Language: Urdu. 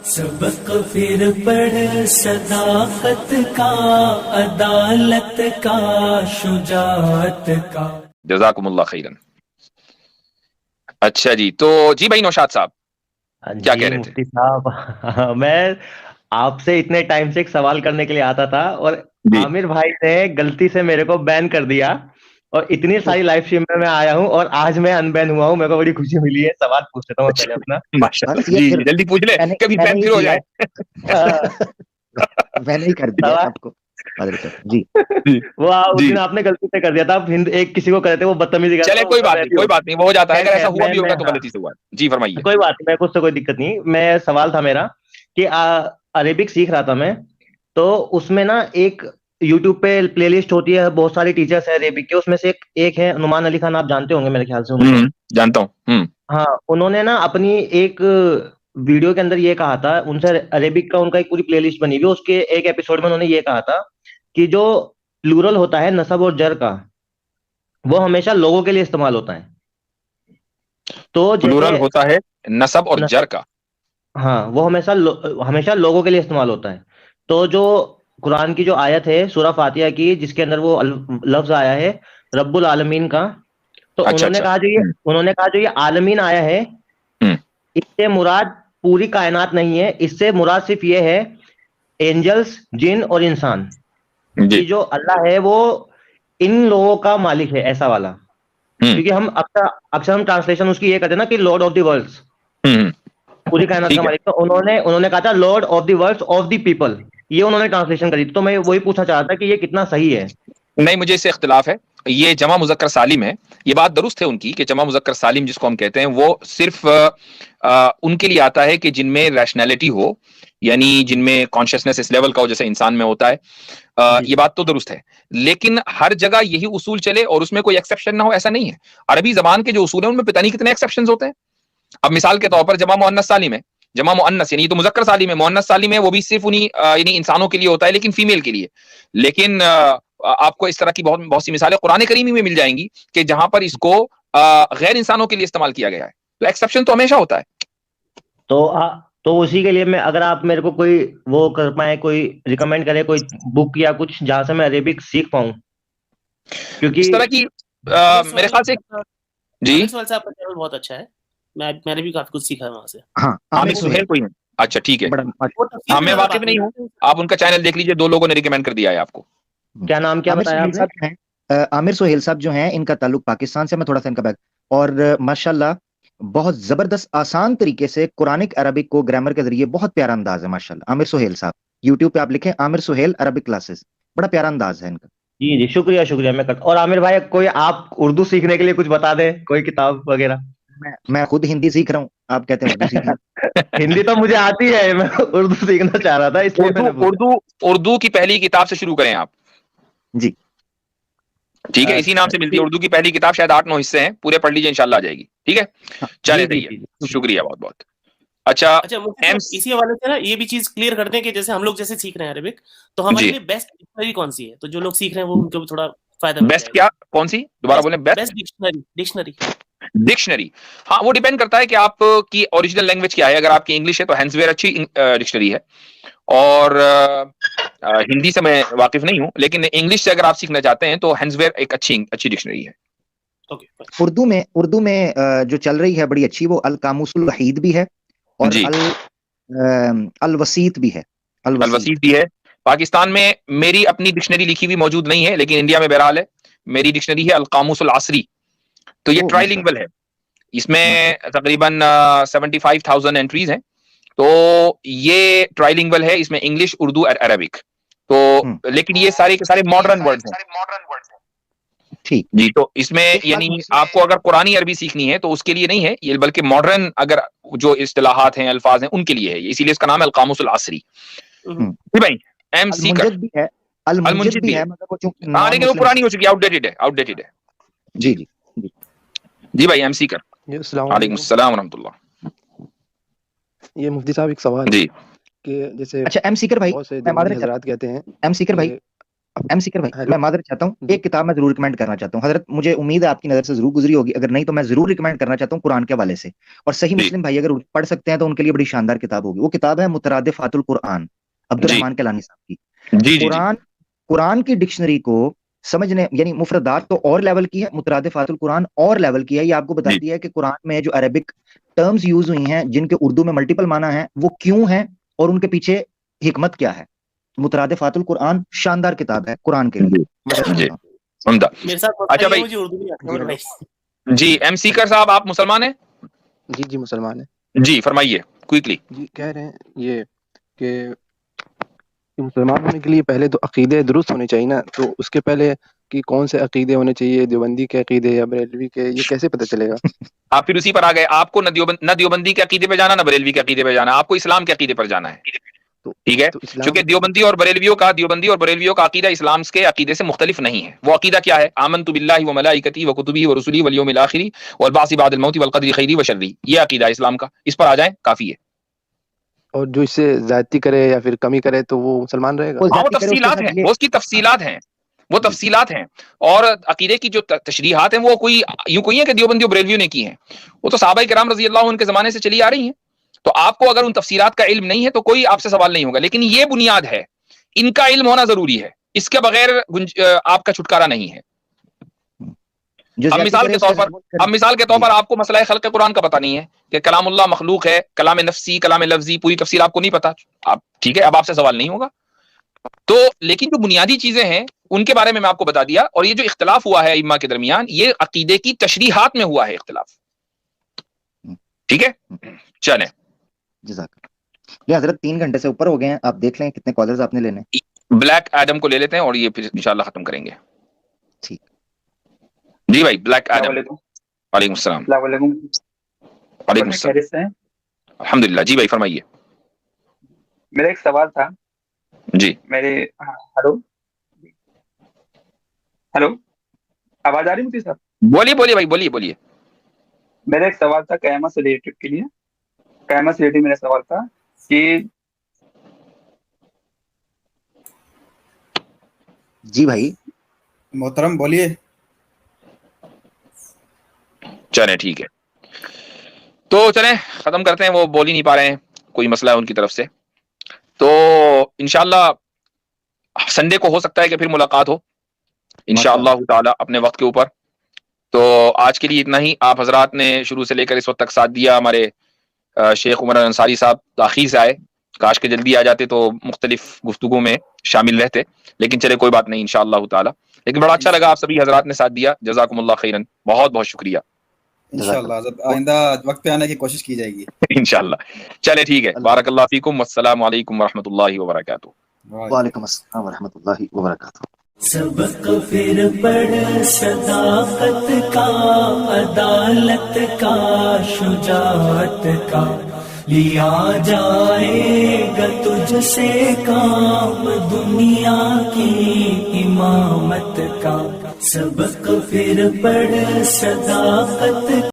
سبق پھر پڑھ صداقت کا، عدالت کا، شجاعت کا. جزاکم اللہ خیرن. اچھا جی، تو جی بھائی نوشاد صاحب کیا کہہ رہے تھے؟ مفتی صاحب میں آپ سے اتنے ٹائم سے ایک سوال کرنے کے لیے آتا تھا، اور عامر بھائی نے غلطی سے میرے کو بین کر دیا، اور اتنی ساری لائف اسٹریم میں آیا ہوں اور آج میں ان بین ہوا ہوں. میرے کو بڑی خوشی ملی ہے. سوال پوچھ لیتا ہوں پہلے اپنا. ماشاءاللہ جی جلدی پوچھ لے کبھی بین پھر ہو جائے. میں نہیں کر دیا آپ کو جی. وہ اس دن آپ نے غلطی سے کر دیا تھا. ایک کسی کو کہتے وہ بدتمیزی کرتا. چلے کوئی بات نہیں وہ ہو جاتا ہے. اگر ایسا ہوا بھی ہوگا تو غلطی سے ہوا. جی فرمائیے. کوئی بات نہیں، میں کچھ سے کوئی دقت نہیں. میں سوال تھا میرا کہ عربک سیکھ رہا تھا میں، تو اس میں نا ایک یوٹیوب پہ پلے لسٹ ہوتی ہے، بہت سارے ٹیچرس ہیں عربک کے. اس میں سے ایک ہے نعمان علی خان، آپ جانتے ہوں گے میرے خیال سے. جانتا ہوں. ہاں، انہوں نے نا اپنی ایک ویڈیو کے اندر یہ کہا تھا، ان سے عربک کا ان کا ایک پوری پلے لسٹ بنی ہوئی. اس کے ایک ایپیسوڈ میں انہوں نے یہ کہا تھا کہ جو پلورل ہوتا ہے نسب اور جر کا، وہ ہمیشہ لوگوں کے لیے استعمال ہوتا ہے. تو پلورل ہوتا ہے نسب اور جر کا، ہاں، وہ ہمیشہ لوگوں کے لیے استعمال ہوتا ہے. تو جو قرآن کی جو آیت ہے سورہ فاتحہ کی، جس کے اندر وہ لفظ آیا ہے رب العالمین کا، تو انہوں نے کہا جو یہ عالمین آیا ہے، اس سے مراد پوری کائنات نہیں ہے. اس سے مراد صرف یہ ہے اینجلز، جن اور انسان. کہ جو اللہ ہے وہ ان لوگوں کا مالک ہے، ایسا والا. کیونکہ ہم اکثر ہم ٹرانسلیشن اس کی یہ کرتے ہیں نا کہ لارڈ آف دی ورلڈز، پوری کائنات کا مالک. تو انہوں نے کہا تھا lord of the worlds of the people, یہ انہوں نے ٹرانسلیشن کری. تو میں وہی پوچھنا چاہ رہا تھا کہ یہ کتنا صحیح ہے. نہیں، مجھے اس سے اختلاف ہے. یہ جمع مذکر سالم ہے. یہ بات درست ہے ان کی کہ جمع مذکر سالم جس کو ہم کہتے ہیں وہ صرف ان کے لیے آتا ہے کہ جن میں ریشنلٹی ہو، یعنی جن میں کانشیسنس اس لیول کا ہو جیسے انسان میں ہوتا ہے. یہ بات تو درست ہے، لیکن ہر جگہ یہی اصول چلے اور اس میں کوئی ایکسیپشن نہ ہو ایسا نہیں ہے. عربی زبان کے جو اصول ہیں ان میں پتہ نہیں کتنے ایکسیپشنز ہوتے ہیں. اب مثال کے طور پر جمع مؤنث سالم ہے، جمع مؤنث یعنی تو مذکر سالم ہے، مؤنث سالم ہے، وہ بھی صرف انہی یعنی انسانوں کے لیے ہوتا ہے لیکن فیمیل کے لیے. لیکن آپ کو اس طرح کی بہت سی مثالیں قرآن کریم میں مل جائیں گی کہ جہاں پر اس کو غیر انسانوں کے لیے استعمال کیا گیا ہے. تو ایکسیپشن تو ہمیشہ ہوتا ہے. تو اسی کے لیے میں، اگر آپ میرے کو کوئی وہ کر پائیں، کوئی ریکمینڈ کرے کوئی بک یا کچھ جہاں سے میں عربک سیکھ پاؤں. کیونکہ اس طرح کی میرے خیال سے جی سوال صاحب کا چینل بہت اچھا ہے، میں نے بھی کافی کچھ سیکھا ہے وہاں سے. ہاں، عامر سہیل کوئی ہے؟ اچھا ٹھیک ہے. ہاں میں واقف نہیں ہوں، آپ ان کا چینل دیکھ لیجئے، 2 لوگوں نے ریکمینڈ کر دیا ہے آپ کو. کیا نام کیا بتایا آپ نے؟ عامر سہیل صاحب جو ہیں ان کا تعلق پاکستان سے. میں تھوڑا سا ان کا بیک، اور ماشاءاللہ بہت زبردست آسان طریقے سے قرآنک عربک کو گرامر کے ذریعے بہت پیارا انداز ہے ماشاءاللہ. عامر سہیل صاحب یوٹیوب پہ آپ لکھیں عامر سہیل عربک کلاسز، بڑا پیارا انداز ہے ان کا. جی شکریہ میں کرتا. اور عامر بھائی کوئی آپ اردو سیکھنے کے لیے کچھ بتا دیں، کوئی کتاب وغیرہ. میں خود ہندی سیکھ رہا ہوں، آپ کہتے ہیں اردو سیکھنا. ہندی تو مجھے آتی ہے، میں اردو سیکھنا چاہ رہا تھا اس لیے. اردو کی پہلی کتاب سے شروع کریں آپ. جی ٹھیک ہے، اسی نام سے ملتی ہے اردو کی پہلی کتاب، شاید 8-9 حصے ہیں، پورے پڑھ لیجیے انشاءاللہ آ جائے گی. ٹھیک ہے، چلے رہیے، شکریہ بہت بہت. اچھا اسی حوالے سے نا یہ بھی چیز کلیئر کرتے ہیں کہ جیسے ہم لوگ جیسے سیکھ رہے ہیں عربک، تو ہمارے لیے بیسٹ ڈکشنری کون سی ہے؟ تو جو لوگ سیکھ رہے ہیں وہ ان کو تھوڑا فائدہ مل جائے گا. بیسٹ کیا کون سی؟ دوبارہ بولیں. Best dictionary. ہاں وہ ڈیپینڈ کرتا ہے کہ آپ کی اوریجنل لینگویج کیا ہے. اگر آپ کی انگلش ہے تو ہینسویئر اچھی ڈکشنری ہے، اور ہندی سے میں واقف نہیں ہوں، لیکن انگلش سے اگر آپ سیکھنا چاہتے ہیں تو ہینسویئر ایک اچھی ڈکشنری ہے. اردو میں جو چل رہی ہے بڑی اچھی، وہ القاموس الوحید بھی ہے اور الوسیط بھی ہے. الوسیط بھی ہے. پاکستان میں میری اپنی ڈکشنری لکھی ہوئی موجود نہیں ہے، لیکن انڈیا میں بہرحال ہے. میری ڈکشنری ہے القاموس العصری. تو یہ ٹرائی لنگول ہے، اس میں تقریباً 75,000 انٹریز ہیں. تو یہ ٹرائی لنگول ہے، اس میں انگلش، اردو اور عربک. تو لیکن یہ سارے کے سارے ماڈرن ورڈز ہیں. ٹھیک جی، تو اس میں یعنی آپ کو اگر قرآنی عربی سیکھنی ہے تو اس کے لیے نہیں ہے یہ، بلکہ ماڈرن اگر جو اصطلاحات ہیں، الفاظ ہیں، ان کے لیے ہے. اسی لیے اس کا نام ہے القاموس العصری. جی بھائی، ایم سیکر المنجد بھی ہے. ہاں لیکن وہ پرانی ہو چکی ہے، آؤٹ ڈیٹڈ ہے. جی جی بھائی ایم سیکر. وعلیکم السلام ورحمۃ اللہ. یہ مفتی صاحب ایک سوال جی کہ جیسے اچھا ایم سیکر بھائی، بہت سے دیوبندی حضرات کہتے ہیں ایم سیکر بھائی ایم سیکر بھائی میں معذرت چاہتا ہوں، ایک کتاب میں ضرور ریکمینڈ کرنا چاہتا ہوں حضرت، مجھے امید ہے آپ کی نظر سے ضرور گزری ہوگی، اگر نہیں تو میں ضرور ریکمینڈ کرنا چاہتا ہوں قرآن کے حوالے سے، اور صحیح مسلم بھائی اگر پڑھ سکتے ہیں تو ان کے لیے بڑی شاندار کتاب ہوگی. وہ کتاب ہے مترادفات القرآن، عبد الرحمان کیلانی صاحب کی. قرآن کی ڈکشنری کو سمجھنے، یعنی مفردات تو اور لیول کی ہے، مترادفات القرآن اور لیول کی ہے. یہ آپ کو بتاتی ہے کہ قرآن میں جو عربک ٹرمز یوز ہوئی ہیں جن کے اردو میں ملٹیپل معنی ہیں وہ کیوں ہیں اور ان کے پیچھے حکمت کیا ہے. مترادفات القرآن شاندار کتاب ہے قرآن کے لیے. اچھا بھائی جی، ایم سیکر صاحب آپ مسلمان ہیں؟ جی مسلمان ہیں. جی فرمائیے کوئکلی. جی کہہ رہے ہیں یہ کہ مسلمان ہونے کے لیے پہلے تو عقیدے درست ہونے چاہیے نا، تو اس کے پہلے کہ کون سے عقیدے ہونے چاہیے، دیوبندی کے عقیدے یا بریلوی کے، یہ کیسے پتہ چلے گا؟ آپ پھر اسی پر آ گئے. آپ کو نہ دیوبندی کے عقیدے پہ جانا، نہ بریلوی کے عقیدے پہ جانا، آپ کو اسلام کے عقیدے پر جانا ہے. ٹھیک ہے، چونکہ دیوبندی اور بریلویوں کا عقیدہ اسلام کے عقیدے سے مختلف نہیں ہے. وہ عقیدہ کیا ہے؟ آمنت باللہ و ملائکتی و کتبی و رسلی والیوم الآخر والبعث بعد الموت والقدر خیری و شری. یہ عقیدہ اسلام کا، اس پر آ جائیں کافی ہے. اور جو اس سے زیادتی کرے یا پھر کمی کرے تو وہ مسلمان رہے گا؟ وہ تفصیلات ہیں، وہ اس کی تفصیلات ہیں، وہ تفصیلات ہیں. اور عقیدے کی جو تشریحات ہیں وہ کوئی یوں کوئی ہے کہ دیوبندی اور بریلویوں نے کی ہیں، وہ تو صحابہ کرام رضی اللہ عنہ کے زمانے سے چلی آ رہی ہیں. تو آپ کو اگر ان تفصیلات کا علم نہیں ہے تو کوئی آپ سے سوال نہیں ہوگا. لیکن یہ بنیاد ہے، ان کا علم ہونا ضروری ہے، اس کے بغیر آپ کا چھٹکارا نہیں ہے. اب مثال کے طور پر آپ کو مسئلہ خلق قرآن کا پتہ نہیں ہے کہ کلام اللہ مخلوق ہے، کلام نفسی، کلام لفظی، پوری تفصیل آپ کو نہیں پتا. آپ ٹھیک ہے، اب آپ سے سوال نہیں ہوگا. تو لیکن جو بنیادی چیزیں ہیں ان کے بارے میں آپ کو بتا دیا. اور یہ جو اختلاف ہوا ہے ائمہ کے درمیان، یہ عقیدے کی تشریحات میں ہوا ہے اختلاف. ٹھیک ہے، چلیں. جزاک اللہ. حضرت 3 گھنٹے سے اوپر ہو گئے ہیں، آپ دیکھ لیں کتنے کالرز آپ نے لینے. بلیک ایڈم کو لے لیتے ہیں اور یہ پھر انشاءاللہ ختم کریں گے. ٹھیک جی بھائی، بلیک ایڈم. وعلیکم السلام. السلام علیکم. وعلیکم السلام. الحمدللہ. جی بھائی فرمائیے. میرا ایک سوال تھا. جی ہلو آواز آ رہی مفتی صاحب؟ بولیے بھائی، بولیے. میرا ایک سوال تھا قیامت سے ریلیٹڈ کے لیے. قیامت سے ریلیٹڈ میرا سوال تھا کہ جی بھائی محترم بولیے. چلیں ٹھیک ہے، تو چلیں ختم کرتے ہیں. وہ بول ہی نہیں پا رہے ہیں، کوئی مسئلہ ہے ان کی طرف سے. تو انشاءاللہ سنڈے کو ہو سکتا ہے کہ پھر ملاقات ہو انشاءاللہ تعالی اپنے وقت کے اوپر. تو آج کے لیے اتنا ہی. آپ حضرات نے شروع سے لے کر اس وقت تک ساتھ دیا. ہمارے شیخ عمر انصاری صاحب تاخیر سے آئے، کاش کے جلدی آ جاتے تو مختلف گفتگو میں شامل رہتے، لیکن چلے کوئی بات نہیں انشاءاللہ تعالی. لیکن بڑا اچھا لگا، آپ سبھی حضرات نے ساتھ دیا. جزاکم اللہ خیرن، بہت بہت شکریہ. انشاءاللہ آئندہ وقت پہ آنے کی کوشش کی جائے گی انشاءاللہ. چلے ٹھیک ہے، بارک اللہ فیکم، والسلام علیکم ورحمۃ اللہ وبرکاتہ. وعلیکم السلام ورحمۃ اللہ وبرکاتہ. سبق پھر پڑھ صداقت کا، عدالت کا، شجاعت کا، لیا جائے گا تجھ سے کام دنیا کی امامت کا. سبق پھر پڑھ صداقت